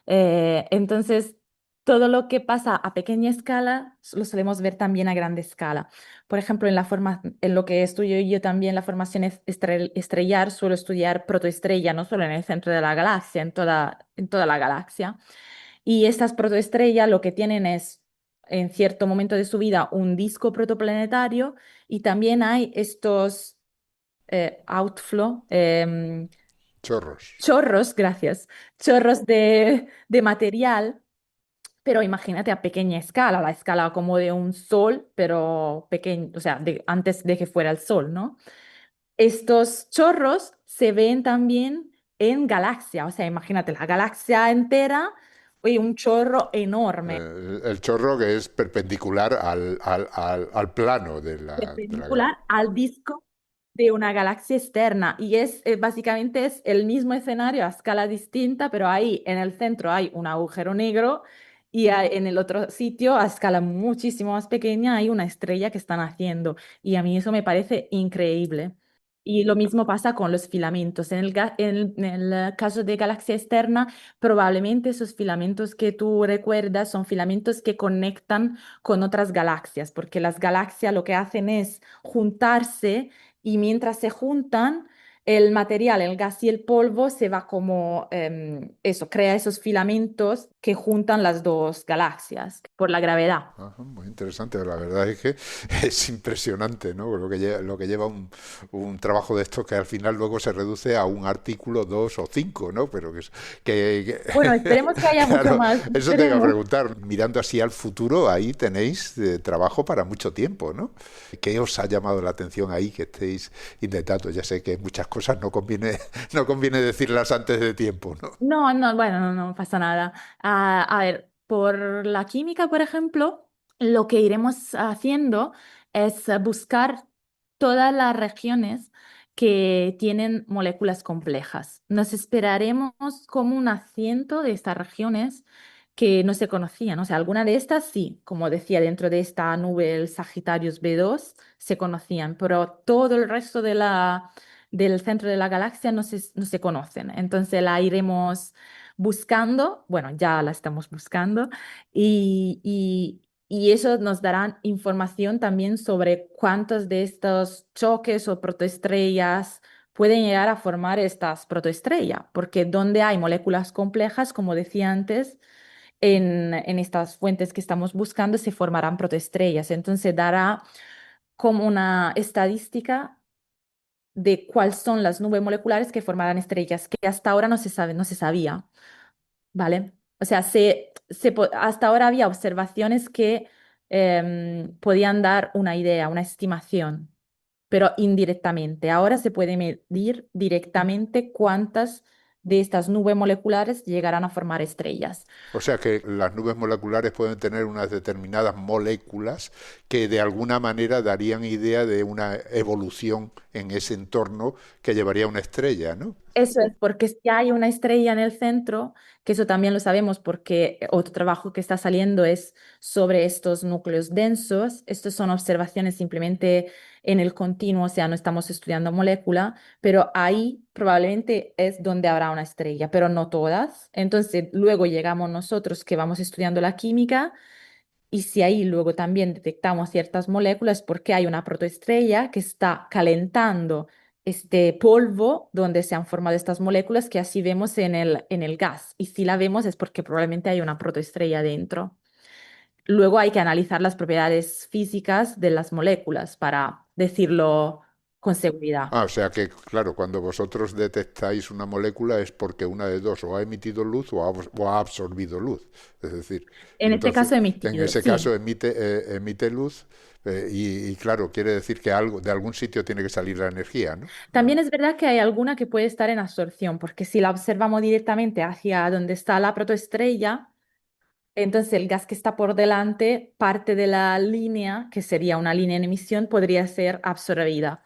[SPEAKER 4] Entonces, todo lo que pasa a pequeña escala lo solemos ver también a gran escala. Por ejemplo, en lo que estudio yo también, la formación estrellar, suelo estudiar protoestrella, no solo en el centro de la galaxia, en toda la galaxia. Y estas protoestrellas lo que tienen es, en cierto momento de su vida, un disco protoplanetario y también hay estos outflow,
[SPEAKER 3] Chorros.
[SPEAKER 4] chorros, gracias, chorros de material, pero imagínate a pequeña escala, la escala como de un sol, pero pequeño, o sea, antes de que fuera el sol, ¿no? Estos chorros se ven también en galaxia, o sea, imagínate la galaxia entera y un chorro enorme,
[SPEAKER 3] El chorro que es perpendicular al plano de la
[SPEAKER 4] perpendicular al disco de una galaxia externa. Y básicamente es el mismo escenario a escala distinta, pero ahí en el centro hay un agujero negro y en el otro sitio, a escala muchísimo más pequeña, hay una estrella que están haciendo. Y a mí eso me parece increíble. Y lo mismo pasa con los filamentos. En el caso de galaxia externa, probablemente esos filamentos que tú recuerdas son filamentos que conectan con otras galaxias, porque las galaxias lo que hacen es juntarse y mientras se juntan, el material, el gas y el polvo se va como eso, crea esos filamentos que juntan las dos galaxias por la gravedad.
[SPEAKER 3] Ajá, muy interesante, la verdad es que es impresionante, ¿no? Lo que lleva un trabajo de estos que al final luego se reduce a un artículo, dos o cinco, ¿no? Pero
[SPEAKER 4] Bueno, esperemos que haya mucho
[SPEAKER 3] claro,
[SPEAKER 4] más.
[SPEAKER 3] eso te iba a
[SPEAKER 4] Esperemos.
[SPEAKER 3] preguntar, mirando así al futuro, ahí tenéis trabajo para mucho tiempo, ¿no? ¿Qué os ha llamado la atención ahí que estéis intentando? Ya sé que muchas cosas no conviene decirlas antes de tiempo, ¿no?
[SPEAKER 4] No, no, bueno, no, no pasa nada. A ver, por la química, por ejemplo, lo que iremos haciendo es buscar todas las regiones que tienen moléculas complejas. Nos esperaremos como un asiento de estas regiones que no se conocían. O sea, alguna de estas sí, como decía, dentro de esta nube, el Sagittarius B2, se conocían, pero todo el resto del centro de la galaxia no se conocen. Entonces la iremos buscando, bueno, ya la estamos buscando, y eso nos dará información también sobre cuántos de estos choques o protoestrellas pueden llegar a formar estas protoestrellas, porque donde hay moléculas complejas, como decía antes, en estas fuentes que estamos buscando se formarán protoestrellas. Entonces dará como una estadística de cuáles son las nubes moleculares que formarán estrellas, que hasta ahora no se sabe, no se sabía, ¿vale? O sea, hasta ahora había observaciones que podían dar una idea, una estimación, pero indirectamente. Ahora se puede medir directamente cuántas de estas nubes moleculares llegarán a formar estrellas.
[SPEAKER 3] O sea que las nubes moleculares pueden tener unas determinadas moléculas que de alguna manera darían idea de una evolución en ese entorno que llevaría a una estrella, ¿no?
[SPEAKER 4] Eso es, porque si hay una estrella en el centro, que eso también lo sabemos porque otro trabajo que está saliendo es sobre estos núcleos densos. Estas son observaciones simplemente en el continuo, o sea, no estamos estudiando molécula, pero ahí probablemente es donde habrá una estrella, pero no todas. Entonces, luego llegamos nosotros que vamos estudiando la química y si ahí luego también detectamos ciertas moléculas, porque hay una protoestrella que está calentando este polvo donde se han formado estas moléculas que así vemos en el gas. Y si la vemos es porque probablemente hay una protoestrella dentro. Luego hay que analizar las propiedades físicas de las moléculas para decirlo con seguridad.
[SPEAKER 3] Ah, o sea que, claro, cuando vosotros detectáis una molécula es porque una de dos, o ha emitido luz o ha absorbido luz. Es decir,
[SPEAKER 4] En este
[SPEAKER 3] entonces,
[SPEAKER 4] caso
[SPEAKER 3] en
[SPEAKER 4] emitido,
[SPEAKER 3] ese
[SPEAKER 4] sí.
[SPEAKER 3] caso emite luz y, claro, quiere decir que algo, de algún sitio tiene que salir la energía, ¿no?
[SPEAKER 4] También es verdad que hay alguna que puede estar en absorción, porque si la observamos directamente hacia donde está la protoestrella, entonces el gas que está por delante, parte de la línea, que sería una línea en emisión, podría ser absorbida.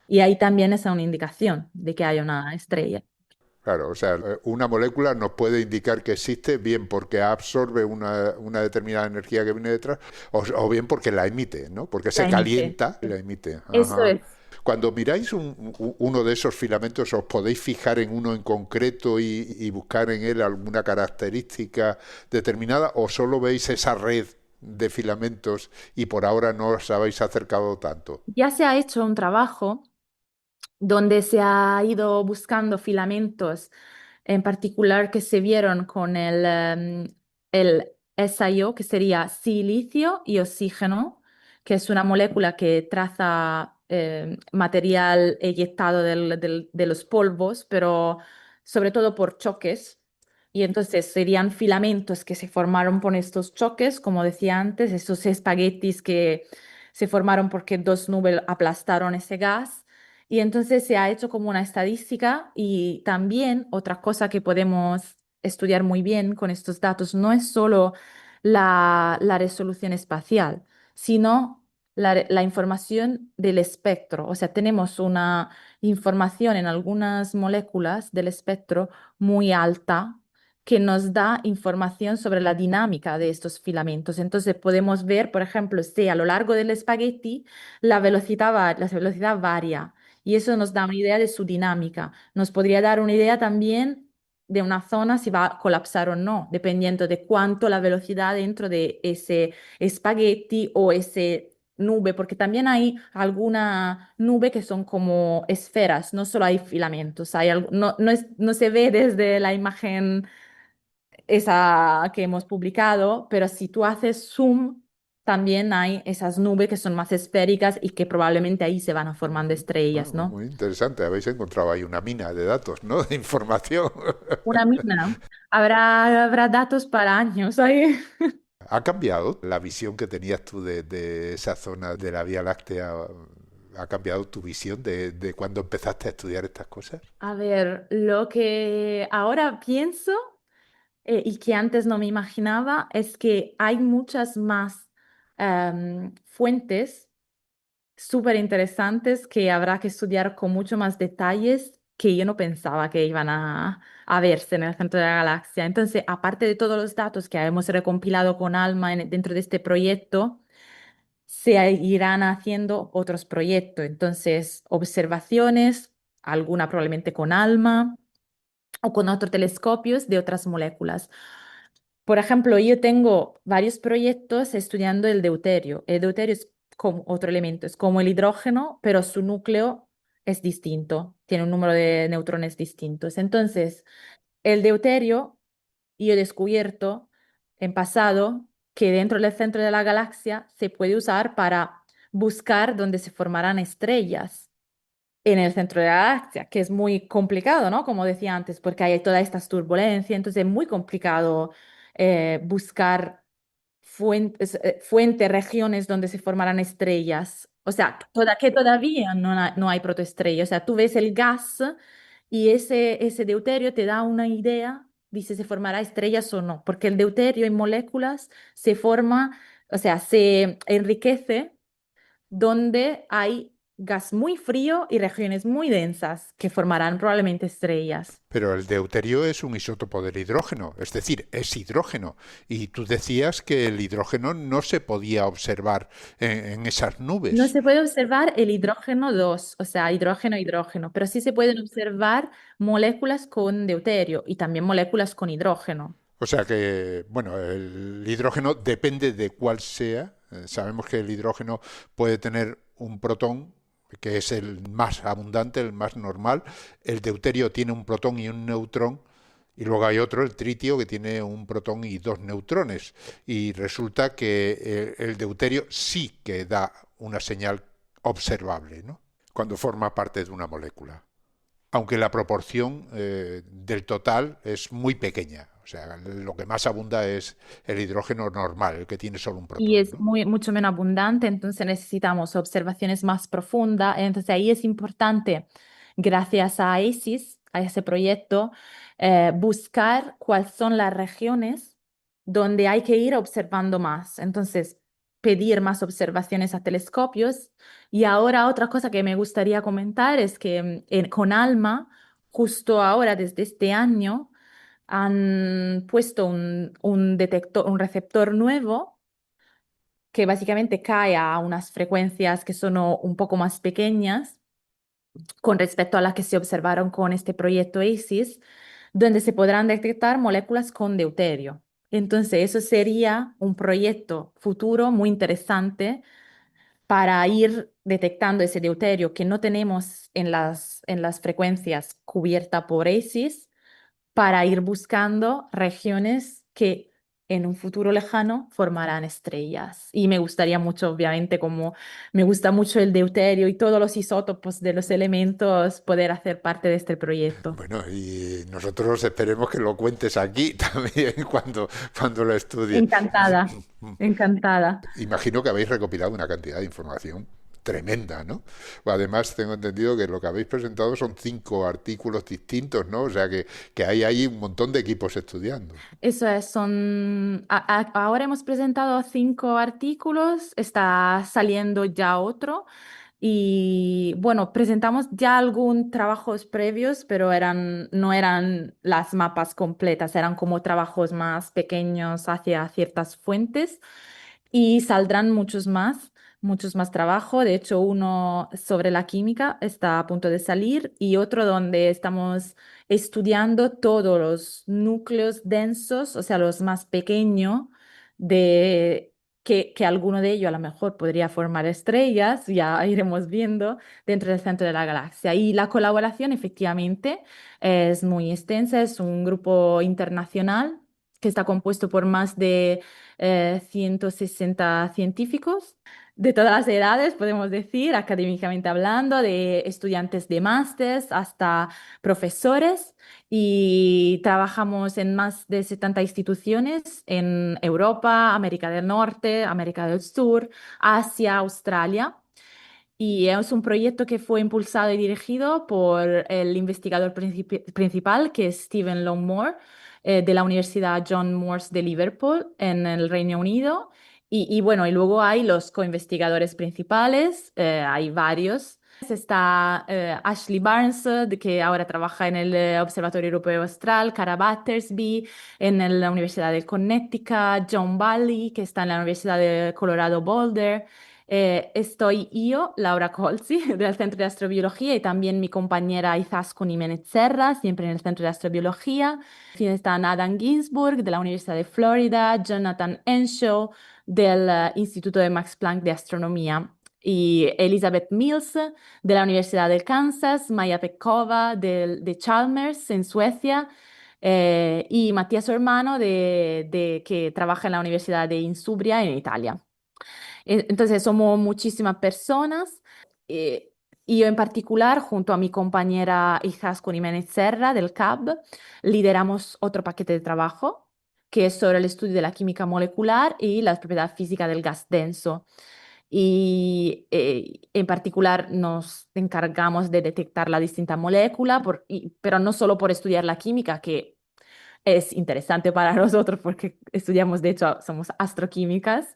[SPEAKER 4] Y ahí también es una indicación de que hay una estrella.
[SPEAKER 3] Claro, o sea, una molécula nos puede indicar que existe bien porque absorbe una determinada energía que viene detrás o bien porque la emite, ¿no? Porque se
[SPEAKER 4] La emite.
[SPEAKER 3] calienta y la emite.
[SPEAKER 4] Eso
[SPEAKER 3] Ajá.
[SPEAKER 4] es.
[SPEAKER 3] Cuando miráis uno de esos filamentos, ¿os podéis fijar en uno en concreto y buscar en él alguna característica determinada o solo veis esa red de filamentos y por ahora no os habéis acercado tanto?
[SPEAKER 4] Ya se ha hecho un trabajo donde se ha ido buscando filamentos en particular que se vieron con el SiO, que sería silicio y oxígeno, que es una molécula que traza material eyectado de los polvos, pero sobre todo por choques. Y entonces serían filamentos que se formaron por estos choques, como decía antes, esos espaguetis que se formaron porque dos nubes aplastaron ese gas. Y entonces se ha hecho como una estadística y también otra cosa que podemos estudiar muy bien con estos datos no es solo la resolución espacial, sino la información del espectro. O sea, tenemos una información en algunas moléculas del espectro muy alta que nos da información sobre la dinámica de estos filamentos. Entonces podemos ver, por ejemplo, si a lo largo del espagueti la velocidad varia y eso nos da una idea de su dinámica. Nos podría dar una idea también de una zona si va a colapsar o no, dependiendo de cuánto la velocidad dentro de ese espagueti o ese nube, porque también hay alguna nube que son como esferas, no solo hay filamentos, no se ve desde la imagen esa que hemos publicado, pero si tú haces zoom, también hay esas nubes que son más esféricas y que probablemente ahí se van a formando estrellas,
[SPEAKER 3] Bueno,
[SPEAKER 4] ¿no?
[SPEAKER 3] muy interesante. Habéis encontrado ahí una mina de datos, ¿no? De información.
[SPEAKER 4] Una mina. Habrá datos para años ahí.
[SPEAKER 3] ¿Ha cambiado la visión que tenías tú de esa zona de la Vía Láctea? ¿Ha cambiado tu visión de cuando empezaste a estudiar estas cosas?
[SPEAKER 4] A ver, lo que ahora pienso y que antes no me imaginaba es que hay muchas más fuentes súper interesantes que habrá que estudiar con mucho más detalles que yo no pensaba que iban a verse en el centro de la galaxia. Entonces, aparte de todos los datos que hemos recompilado con ALMA dentro de este proyecto, se irán haciendo otros proyectos. Entonces, observaciones, alguna probablemente con ALMA o con otros telescopios de otras moléculas. Por ejemplo, yo tengo varios proyectos estudiando el deuterio. El deuterio es como otro elemento, es como el hidrógeno, pero su núcleo es distinto, tiene un número de neutrones distintos. Entonces, el deuterio, yo he descubierto en pasado que dentro del centro de la galaxia se puede usar para buscar dónde se formarán estrellas en el centro de la galaxia, que es muy complicado, ¿no? Como decía antes, porque hay todas estas turbulencias, entonces es muy complicado buscar fuentes, regiones donde se formarán estrellas. O sea, que todavía no hay protoestrellas. O sea, tú ves el gas y ese deuterio te da una idea, dice se formará estrellas o no, porque el deuterio en moléculas se forma, o sea, se enriquece donde hay gas muy frío y regiones muy densas que formarán probablemente estrellas.
[SPEAKER 3] Pero el deuterio es un isótopo del hidrógeno, es decir, es hidrógeno. Y tú decías que el hidrógeno no se podía observar en esas
[SPEAKER 4] No
[SPEAKER 3] nubes.
[SPEAKER 4] se puede observar el hidrógeno 2, o sea, hidrógeno, pero sí se pueden observar moléculas con deuterio y también moléculas con hidrógeno.
[SPEAKER 3] O sea que, bueno, el hidrógeno depende de cuál sea. Sabemos que el hidrógeno puede tener un protón, que es el más abundante, el más normal. El deuterio tiene un protón y un neutrón. Y luego hay otro, el tritio, que tiene un protón y dos neutrones. Y resulta que el deuterio sí que da una señal observable, ¿no? Cuando forma parte de una molécula, aunque la proporción del total es muy pequeña. O sea, lo que más abunda es el hidrógeno normal, el que tiene solo un
[SPEAKER 4] Y
[SPEAKER 3] protón,
[SPEAKER 4] es
[SPEAKER 3] ¿no?
[SPEAKER 4] mucho menos abundante, entonces necesitamos observaciones más profundas. Entonces ahí es importante, gracias a ACES, a ese proyecto, buscar cuáles son las regiones donde hay que ir observando más. Entonces, pedir más observaciones a telescopios. Y ahora otra cosa que me gustaría comentar es que con ALMA, justo ahora, desde este año, han puesto un detector, un receptor nuevo que básicamente cae a unas frecuencias que son un poco más pequeñas con respecto a las que se observaron con este proyecto ACES, donde se podrán detectar moléculas con deuterio. Entonces, eso sería un proyecto futuro muy interesante para ir detectando ese deuterio que no tenemos en las frecuencias cubiertas por ACES para ir buscando regiones que en un futuro lejano formarán estrellas. Y me gustaría mucho, obviamente, como me gusta mucho el deuterio y todos los isótopos de los elementos, poder hacer parte de este proyecto.
[SPEAKER 3] Bueno, y nosotros esperemos que lo cuentes aquí también cuando lo estudies.
[SPEAKER 4] Encantada, encantada.
[SPEAKER 3] Imagino que habéis recopilado una cantidad de información tremenda, ¿no? Además, tengo entendido que lo que habéis presentado son 5 artículos distintos, ¿no? O sea que hay ahí un montón de equipos estudiando.
[SPEAKER 4] Eso es, ahora hemos presentado 5 artículos, está saliendo ya otro. Y bueno, presentamos ya algún trabajos previos, pero no eran las mapas completas, eran como trabajos más pequeños hacia ciertas fuentes y saldrán muchos más trabajo. De hecho, uno sobre la química está a punto de salir y otro donde estamos estudiando todos los núcleos densos, o sea, los más pequeños de que alguno de ellos a lo mejor podría formar estrellas, ya iremos viendo dentro del centro de la galaxia. Y la colaboración efectivamente es muy extensa, es un grupo internacional que está compuesto por más de 160 científicos de todas las edades, podemos decir, académicamente hablando, de estudiantes de máster hasta profesores, y trabajamos en más de 70 instituciones en Europa, América del Norte, América del Sur, Asia, Australia. Y es un proyecto que fue impulsado y dirigido por el investigador principal, que es Stephen Longmore, de la Universidad John Moores de Liverpool, en el Reino Unido. Y bueno, y luego hay los coinvestigadores principales, hay varios. Está Ashley Barnes, que ahora trabaja en el Observatorio Europeo Austral, Cara Battersby, en la Universidad de Connecticut, John Bally, que está en la Universidad de Colorado Boulder. Estoy yo, Laura Colzi, del Centro de Astrobiología, y también mi compañera Izaskun Jiménez Serra, siempre en el Centro de Astrobiología. Están Adam Ginsburg, de la Universidad de Florida, Jonathan Enshaw, del Instituto de Max Planck de Astronomía, y Elizabeth Mills, de la Universidad de Kansas, Maja Pekova, de Chalmers, en Suecia, y Matías Hermano, que trabaja en la Universidad de Insubria, en Italia. Entonces somos muchísimas personas, eh, y yo en particular, junto a mi compañera Izaskun Jiménez Serra del CAB, lideramos otro paquete de trabajo que es sobre el estudio de la química molecular y la propiedad física del gas denso. Y en particular nos encargamos de detectar la distinta molécula, pero no solo por estudiar la química, que es interesante para nosotros porque estudiamos, de hecho, somos astroquímicas,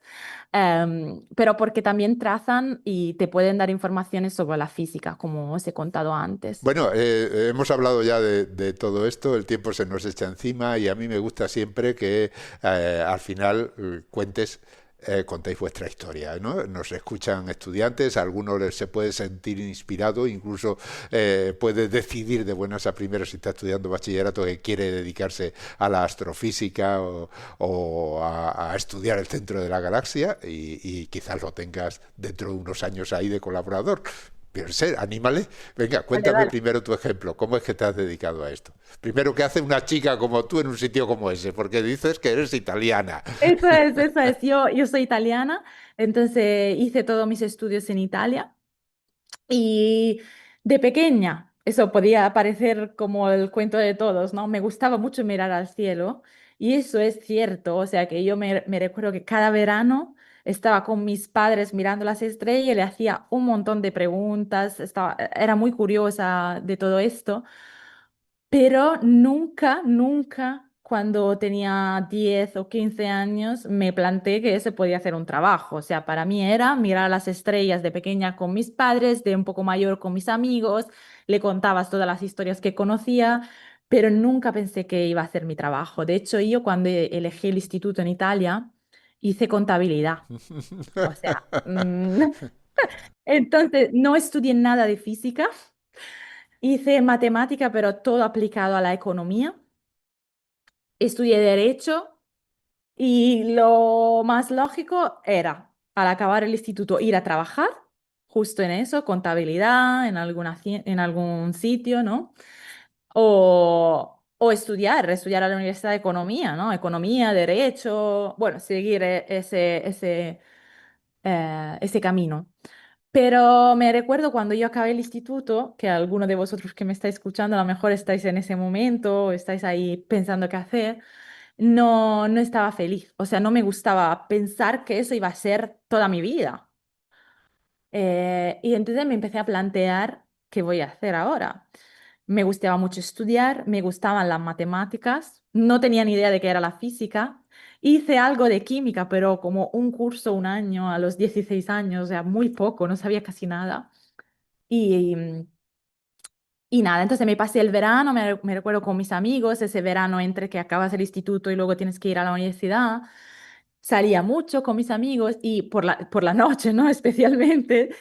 [SPEAKER 4] pero porque también trazan y te pueden dar informaciones sobre la física, como os he contado antes.
[SPEAKER 3] Bueno, hemos hablado ya de todo esto, el tiempo se nos echa encima y a mí me gusta siempre que al final cuentes, contéis vuestra historia, ¿no? Nos escuchan estudiantes, a algunos se puede sentir inspirado, incluso puede decidir de buenas a primeras si está estudiando bachillerato que quiere dedicarse a la astrofísica o a estudiar el centro de la galaxia y quizás lo tengas dentro de unos años ahí de colaborador. Pero sé, anímale. Venga,
[SPEAKER 4] Vale,
[SPEAKER 3] cuéntame
[SPEAKER 4] vale.
[SPEAKER 3] primero tu ejemplo. ¿Cómo es que te has dedicado a esto? Primero, ¿qué hace una chica como tú en un sitio como ese? Porque dices que eres italiana.
[SPEAKER 4] Eso es, eso es. Yo soy italiana, entonces hice todos mis estudios en Italia y de pequeña, eso podía parecer como el cuento de todos, ¿no? Me gustaba mucho mirar al cielo y eso es cierto, o sea que yo me recuerdo que cada verano estaba con mis padres mirando las estrellas y le hacía un montón de preguntas, era muy curiosa de todo esto. Pero nunca, nunca, cuando tenía 10 o 15 años, me planteé que ese podía ser un trabajo. O sea, para mí era mirar las estrellas de pequeña con mis padres, de un poco mayor con mis amigos, le contabas todas las historias que conocía, pero nunca pensé que iba a ser mi trabajo. De hecho, yo cuando elegí el instituto en Italia, hice contabilidad. O sea, entonces no estudié nada de física. Hice matemática, pero todo aplicado a la economía. Estudié derecho y lo más lógico era, al acabar el instituto, ir a trabajar, justo en eso, contabilidad, en algún sitio, ¿no? O estudiar a la Universidad de Economía, ¿no? Economía, derecho, bueno, seguir ese camino. Pero me recuerdo cuando yo acabé el instituto, que alguno de vosotros que me estáis escuchando, a lo mejor estáis en ese momento, estáis ahí pensando qué hacer, no estaba feliz. O sea, no me gustaba pensar que eso iba a ser toda mi vida. Y entonces me empecé a plantear qué voy a hacer ahora. Me gustaba mucho estudiar, me gustaban las matemáticas, no tenía ni idea de qué era la física. Hice algo de química, pero como un curso, un año, a los 16 años, o sea, muy poco, no sabía casi nada. Y, y nada, entonces me pasé el verano, me recuerdo con mis amigos, ese verano entre que acabas el instituto y luego tienes que ir a la universidad. Salía mucho con mis amigos y por la noche, ¿no? Especialmente.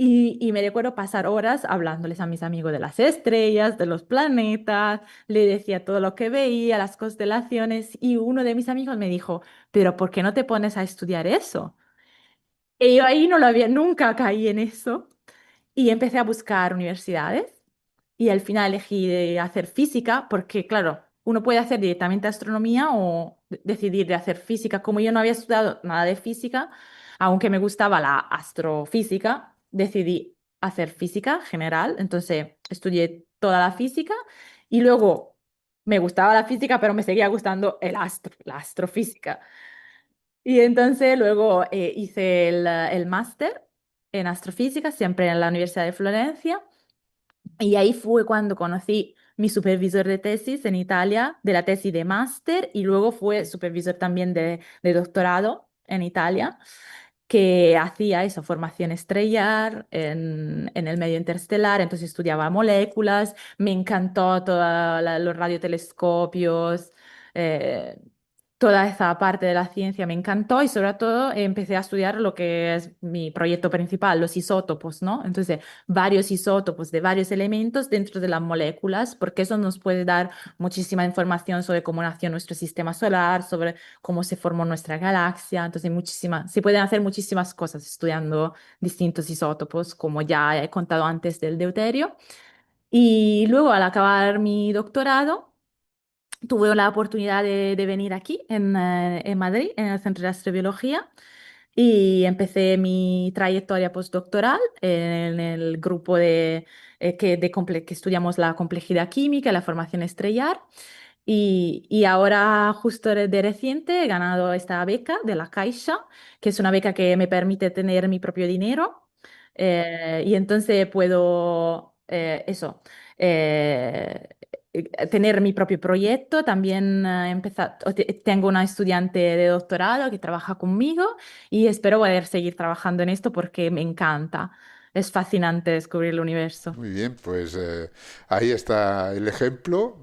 [SPEAKER 4] Y me recuerdo pasar horas hablándoles a mis amigos de las estrellas, de los planetas, le decía todo lo que veía, las constelaciones, y uno de mis amigos me dijo, pero ¿por qué no te pones a estudiar eso? Y yo ahí no lo había, nunca caí en eso, y empecé a buscar universidades. Y al final elegí de hacer física porque, claro, uno puede hacer directamente astronomía o decidir de hacer física. Como yo no había estudiado nada de física, aunque me gustaba la astrofísica, decidí hacer física general. Entonces estudié toda la física y luego me gustaba la física, pero me seguía gustando la astrofísica. Y entonces luego hice el máster en astrofísica, siempre en la Universidad de Florencia. Y ahí fue cuando conocí mi supervisor de tesis en Italia, de la tesis de máster, y luego fue supervisor también de doctorado en Italia, que hacía eso, formación estrellar en el medio interestelar, entonces estudiaba moléculas, me encantó todos los radiotelescopios, eh, toda esa parte de la ciencia me encantó y sobre todo empecé a estudiar lo que es mi proyecto principal, los isótopos, ¿no? Entonces, varios isótopos de varios elementos dentro de las moléculas, porque eso nos puede dar muchísima información sobre cómo nació nuestro sistema solar, sobre cómo se formó nuestra galaxia. Entonces, se pueden hacer muchísimas cosas estudiando distintos isótopos, como ya he contado antes del deuterio. Y luego, al acabar mi doctorado, tuve la oportunidad de venir aquí en Madrid, en el Centro de Astrobiología, y empecé mi trayectoria postdoctoral en el grupo que estudiamos la complejidad química y la formación estrellar. Y ahora, justo de reciente, he ganado esta beca de la Caixa, que es una beca que me permite tener mi propio dinero. Y entonces puedo, tener mi propio proyecto. También tengo una estudiante de doctorado que trabaja conmigo y espero poder seguir trabajando en esto porque me encanta. Es fascinante descubrir el universo.
[SPEAKER 3] Muy bien, pues ahí está el ejemplo.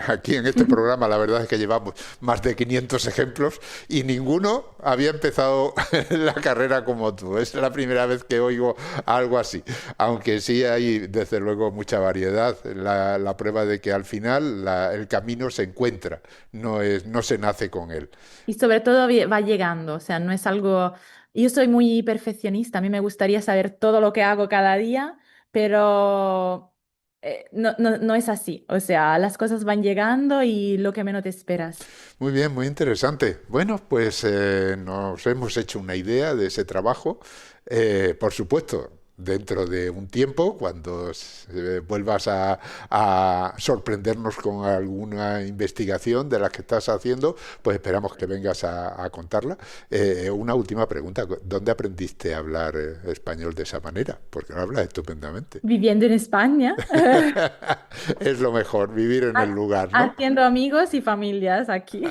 [SPEAKER 3] Aquí en este programa la verdad es que llevamos más de 500 ejemplos y ninguno había empezado la carrera como tú. Es la primera vez que oigo algo así, aunque sí hay desde luego mucha variedad. La prueba de que al final el camino se encuentra, no se nace con él.
[SPEAKER 4] Y sobre todo va llegando, o sea, no es algo... Yo soy muy perfeccionista, a mí me gustaría saber todo lo que hago cada día, pero no es así, o sea, las cosas van llegando y lo que menos te esperas.
[SPEAKER 3] Muy bien, muy interesante. Bueno, pues nos hemos hecho una idea de ese trabajo. Por supuesto, dentro de un tiempo, cuando vuelvas a sorprendernos con alguna investigación de la que estás haciendo, pues esperamos que vengas a contarla. Una última pregunta, ¿dónde aprendiste a hablar español de esa manera? Porque lo hablas estupendamente.
[SPEAKER 4] Viviendo en España,
[SPEAKER 3] Es lo mejor, vivir en el lugar, ¿no?
[SPEAKER 4] haciendo amigos y familias aquí.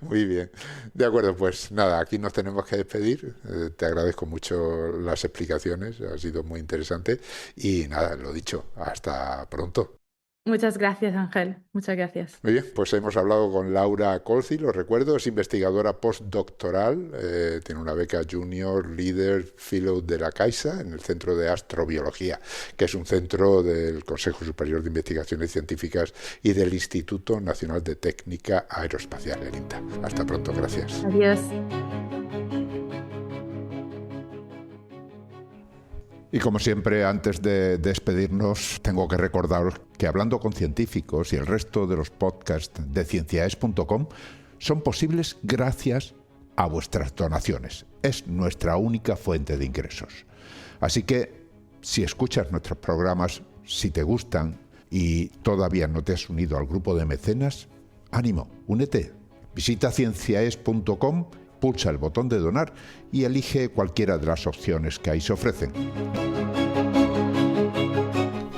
[SPEAKER 3] Muy bien. De acuerdo, pues nada, aquí nos tenemos que despedir. Te agradezco mucho las explicaciones, ha sido muy interesante. Y nada, lo dicho, hasta pronto.
[SPEAKER 4] Muchas gracias, Ángel, muchas gracias.
[SPEAKER 3] Muy bien, pues hemos hablado con Laura Colzi, lo recuerdo, es investigadora postdoctoral, tiene una beca Junior Leader Fellow de la Caixa en el Centro de Astrobiología, que es un centro del Consejo Superior de Investigaciones Científicas y del Instituto Nacional de Técnica Aeroespacial, el INTA. Hasta pronto, gracias.
[SPEAKER 4] Adiós.
[SPEAKER 2] Y como siempre, antes de despedirnos, tengo que recordaros que Hablando con Científicos y el resto de los podcasts de cienciaes.com son posibles gracias a vuestras donaciones. Es nuestra única fuente de ingresos. Así que, si escuchas nuestros programas, si te gustan y todavía no te has unido al grupo de mecenas, ánimo, únete. Visita cienciaes.com, pulsa el botón de donar y elige cualquiera de las opciones que ahí se ofrecen.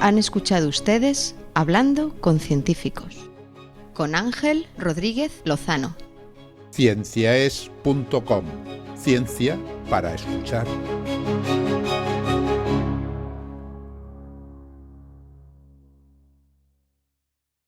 [SPEAKER 1] Han escuchado ustedes Hablando con Científicos, con Ángel Rodríguez Lozano.
[SPEAKER 2] Cienciaes.com. Ciencia para escuchar.